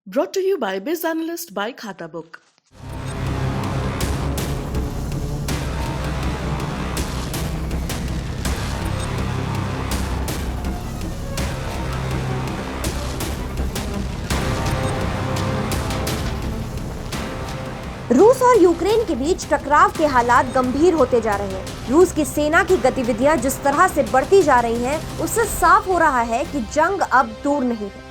Brought to you by Biz Analyst by Khata Book. रूस और Ukraine के बीच टकराव के हालात गंभीर होते जा रहे हैं। रूस की सेना की गतिविधियां जिस तरह से बढ़ती जा रही हैं, उससे साफ हो रहा है कि जंग अब दूर नहीं है।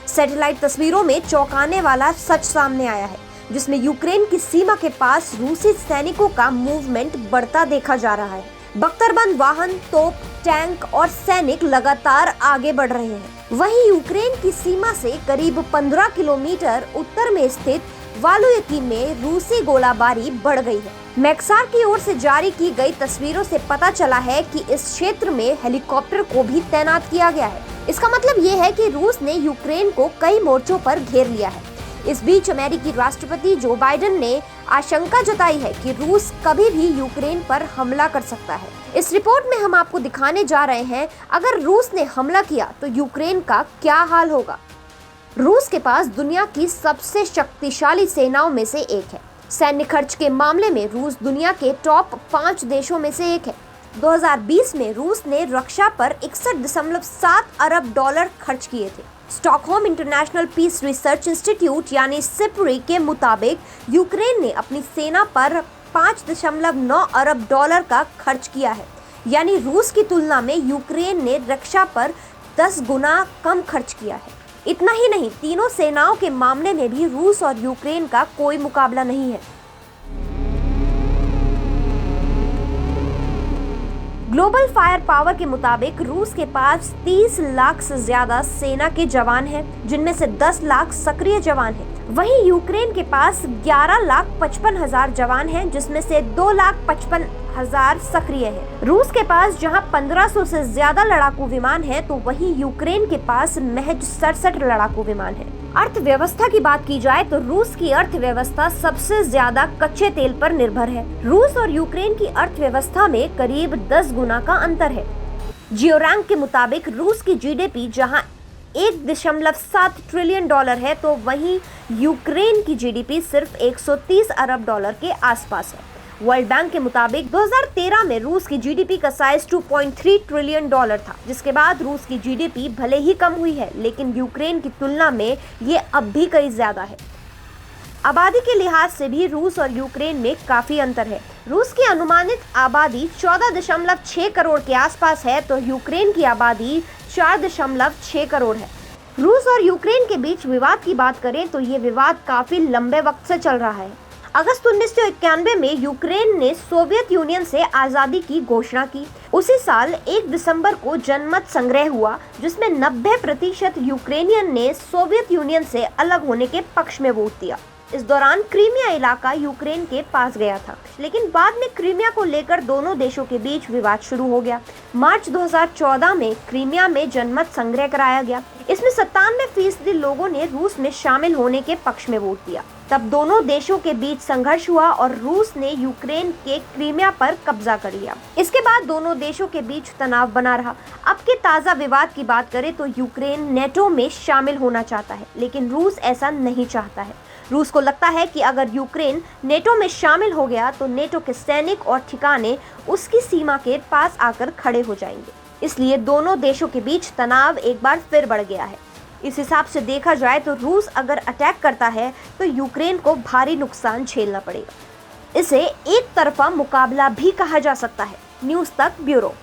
सैटेलाइट तस्वीरों में चौंकाने वाला सच सामने आया है, जिसमें यूक्रेन की सीमा के पास रूसी सैनिकों का मूवमेंट बढ़ता देखा जा रहा है। बख्तरबंद वाहन, तोप, टैंक और सैनिक लगातार आगे बढ़ रहे हैं। वहीं यूक्रेन की सीमा से करीब 15 किलोमीटर उत्तर में स्थित वालुयकी में रूसी गोलाबारी बढ़ गई है। मैक्सार की ओर से जारी की गई तस्वीरों से पता चला है कि इस क्षेत्र में हेलीकॉप्टर को भी तैनात किया गया है। इसका मतलब ये है कि रूस ने यूक्रेन को कई मोर्चों पर घेर लिया है। इस बीच अमेरिकी राष्ट्रपति जो बाइडेन ने आशंका जताई है कि रूस कभी भी यूक्रेन पर हमला कर सकता है। इस रिपोर्ट में हम आपको दिखाने जा रहे हैं, अगर रूस ने हमला किया तो यूक्रेन का क्या हाल होगा। रूस के पास दुनिया की सबसे शक्तिशाली सेनाओं में से एक है। सैन्य खर्च के मामले में रूस दुनिया के टॉप 5 देशों में से एक है। 2020 में रूस ने रक्षा पर 61.7 अरब डॉलर खर्च किए थे। Stockholm international peace research institute यानी सिपरी के मुताबिक यूक्रेन ने अपनी सेना पर 5.9 अरब डॉलर का खर्च किया है। यानी रूस की तुलना में यूक्रेन ने रक्षा पर 10 गुना कम खर्च किया है। इतना ही नहीं, तीनों सेनाओं के मामले में भी रूस और यूक्रेन का कोई मुकाबला नहीं है। ग्लोबल फायर पावर के मुताबिक रूस के पास 30 लाख से ज्यादा सेना के जवान हैं, जिनमें से 10 लाख सक्रिय जवान हैं। वहीं यूक्रेन के पास 11,55,000 जवान हैं, जिसमें से 2,55,000 सक्रिय हैं। रूस के पास जहां 1500 से ज्यादा लड़ाकू विमान हैं, तो वहीं यूक्रेन के पास महज 67 लड़ाकू विमान हैं। अर्थव्यवस्था की बात की जाए तो रूस की अर्थव्यवस्था सबसे ज्यादा कच्चे तेल पर निर्भर है। रूस और यूक्रेन की अर्थव्यवस्था में करीब 10 गुना का अंतर है। जियोरैंक के मुताबिक रूस की जीडीपी जहां 1.7 ट्रिलियन डॉलर है, तो वहीं यूक्रेन की जीडीपी सिर्फ 130 अरब डॉलर के आसपास है। वर्ल्ड बैंक के मुताबिक 2013 में रूस की जीडीपी का साइज 2.3 ट्रिलियन डॉलर था, जिसके बाद रूस की जीडीपी भले ही कम हुई है, लेकिन यूक्रेन की तुलना में ये अब भी कई ज्यादा है। आबादी के लिहाज से भी रूस और यूक्रेन में काफी अंतर है। रूस की अनुमानित आबादी 14.6 करोड़ के आसपास है, तो यूक्रेन की आबादी 4.6 करोड़ है। रूस और यूक्रेन के बीच विवाद की बात करें तो ये विवाद काफी लंबे वक्त से चल रहा है। अगस्त 1991 में यूक्रेन ने सोवियत यूनियन से आजादी की घोषणा की। उसी साल 1 दिसंबर को जनमत संग्रह हुआ, जिसमें 90% यूक्रेनियन ने सोवियत यूनियन से अलग होने के पक्ष में वोट दिया। इस दौरान क्रीमिया इलाका यूक्रेन के पास गया था, लेकिन बाद में क्रीमिया को लेकर दोनों देशों के बीच विवाद शुरू हो गया। मार्च 2014 में क्रीमिया में जनमत संग्रह कराया गया। इसमें 97% लोगों ने रूस में शामिल होने के पक्ष में वोट दिया। तब दोनों देशों के बीच संघर्ष हुआ और रूस ने यूक्रेन के क्रीमिया पर कब्जा कर लिया। इसके बाद दोनों देशों के बीच तनाव बना रहा। अब के ताज़ा विवाद की बात करें तो यूक्रेन नेटो में शामिल होना चाहता है, लेकिन रूस ऐसा नहीं चाहता है। रूस को लगता है कि अगर यूक्रेन नेटो में शामिल हो गया तो नेटो के सैनिक और ठिकाने उसकी सीमा के पास आकर खड़े हो जाएंगे। इसलिए दोनों देशों के बीच तनाव एक बार फिर बढ़ गया है। इस हिसाब से देखा जाए तो रूस अगर अटैक करता है तो यूक्रेन को भारी नुकसान झेलना पड़ेगा। इसे एक तरफा मुकाबला भी कहा जा सकता है। न्यूज़ तक ब्यूरो।